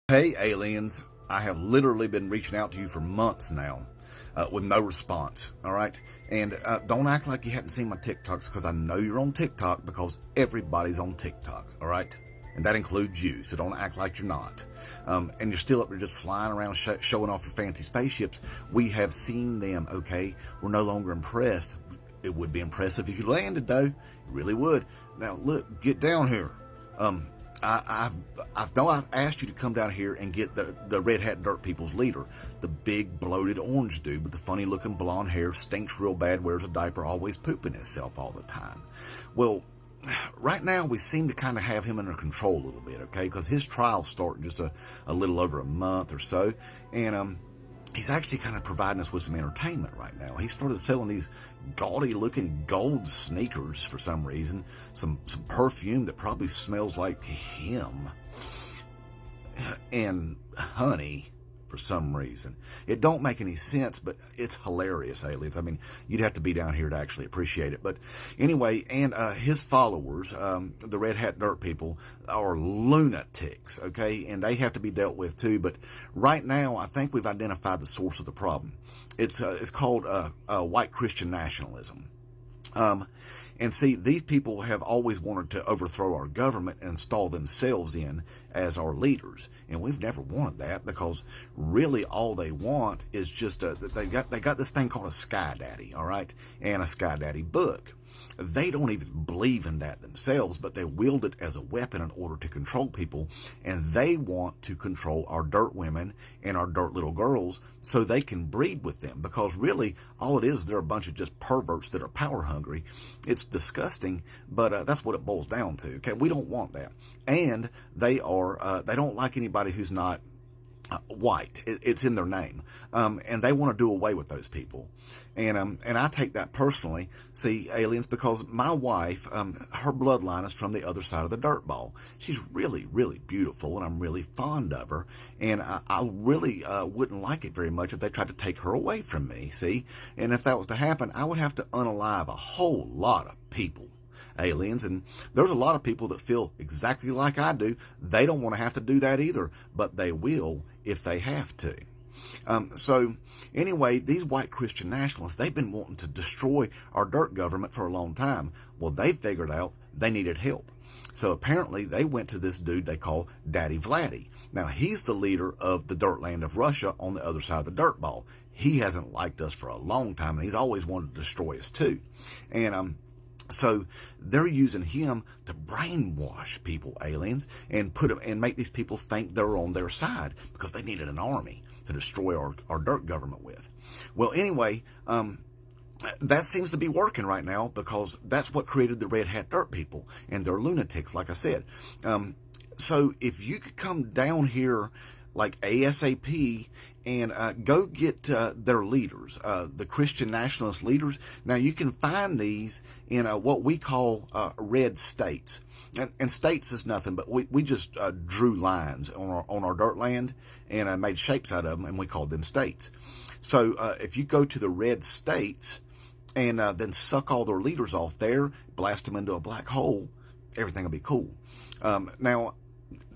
Hey aliens, I have literally been reaching out to you for months now with no response, alright? And don't act like you haven't seen my TikToks, because I know you're on TikTok, because everybody's on TikTok, alright? And that includes you, so don't act like you're not. And you're still up there just flying around showing off your fancy spaceships. We have seen them, okay? We're no longer impressed. It would be impressive if you landed, though. It really would. Now, look, get down here. I've asked you to come down here and get the Red Hat Dirt People's leader, the big bloated orange dude with the funny looking blonde hair, stinks real bad, wears a diaper, always pooping himself all the time. Well, right now we seem to kind of have him under control a little bit, okay? Because his trial's starting just a little over a month or so, and he's actually kind of providing us with some entertainment right now. He started selling these gaudy-looking gold sneakers for some reason, some perfume that probably smells like him, and honey for some reason. It don't make any sense, but it's hilarious, aliens. I mean, you'd have to be down here to actually appreciate it. But anyway, and his followers, the Red Hat Dirt people, are lunatics, okay? And they have to be dealt with too. But right now, I think we've identified the source of the problem. It's called white Christian nationalism. And see, these people have always wanted to overthrow our government and install themselves in as our leaders. And we've never wanted that, because really all they want is just, they got this thing called a Sky Daddy, all right? And a Sky Daddy book. They don't even believe in that themselves, but they wield it as a weapon in order to control people. And they want to control our dirt women and our dirt little girls so they can breed with them. Because really, all it is, they're a bunch of just perverts that are power hungry. It's disgusting, but that's what it boils down to. Okay, we don't want that. And they don't like anybody who's not white. It's in their name, and they want to do away with those people, and I take that personally. See, aliens, because my wife, her bloodline is from the other side of the dirt ball. She's really, really beautiful, and I'm really fond of her, and I really wouldn't like it very much if they tried to take her away from me. See, and if that was to happen, I would have to unalive a whole lot of people, aliens. And there's a lot of people that feel exactly like I do. They don't want to have to do that either, but they will if they have to. So anyway, these white Christian nationalists, they've been wanting to destroy our dirt government for a long time. Well, they figured out they needed help. So apparently they went to this dude they call Daddy Vladdy. Now, he's the leader of the dirt land of Russia on the other side of the dirt ball. He hasn't liked us for a long time, and he's always wanted to destroy us too. And so they're using him to brainwash people, aliens, and put them and make these people think they're on their side, because they needed an army to destroy our dirt government with. Well, anyway, that seems to be working right now, because that's what created the Red Hat Dirt people, and they're lunatics, like I said. So if you could come down here like ASAP and go get their leaders, the Christian nationalist leaders. Now, you can find these in what we call red states. And states is nothing, but we just drew lines on our dirt land and made shapes out of them, and we called them states. So if you go to the red states and then suck all their leaders off there, blast them into a black hole, everything will be cool. Now,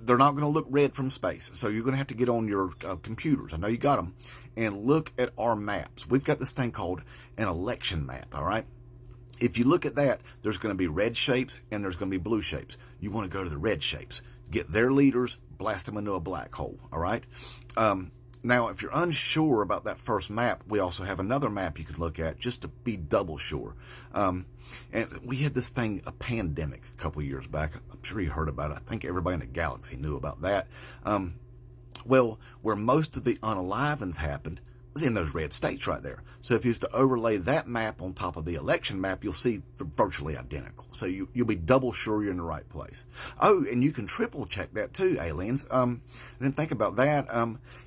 they're not going to look red from space, so you're going to have to get on your computers, I know you got them, and look at our maps. We've got this thing called an election map, all right? If you look at that, there's going to be red shapes and there's going to be blue shapes. You want to go to the red shapes, get their leaders, blast them into a black hole, all right? Now, if you're unsure about that first map, we also have another map you could look at just to be double sure. And we had this thing, a pandemic, a couple of years back. I'm sure you heard about it. I think everybody in the galaxy knew about that. Well, where most of the unalivings happened was in those red states right there. So if you was to overlay that map on top of the election map, you'll see they're virtually identical. So you'll be double sure you're in the right place. Oh, and you can triple check that too, aliens. I didn't think about that.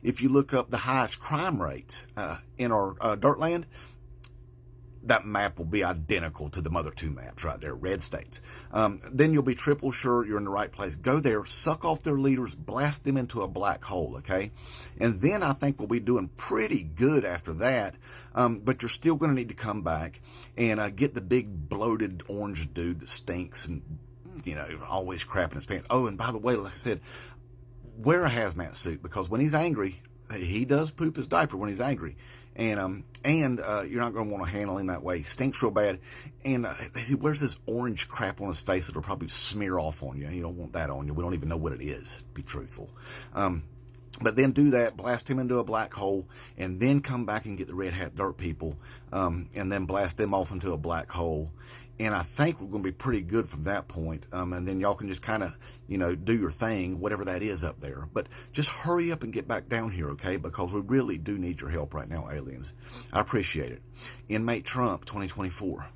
If you look up the highest crime rates in our dirt land, that map will be identical to the mother two maps right there, red states. Then you'll be triple sure you're in the right place. Go there, suck off their leaders, blast them into a black hole, okay? And then I think we'll be doing pretty good after that. But you're still going to need to come back and get the big bloated orange dude that stinks and, you know, always crapping his pants. Oh, and by the way, like I said, wear a hazmat suit, because when he's angry, he does poop his diaper when he's angry. And you're not going to want to handle him that way. He stinks real bad. And he wears this orange crap on his face that'll probably smear off on you. You don't want that on you. We don't even know what it is, to be truthful. But then do that, blast him into a black hole, and then come back and get the red hat dirt people, and then blast them off into a black hole. And I think we're going to be pretty good from that point. And then y'all can just kind of, do your thing, whatever that is up there. But just hurry up and get back down here, okay? Because we really do need your help right now, aliens. I appreciate it. Inmate Trump 2024.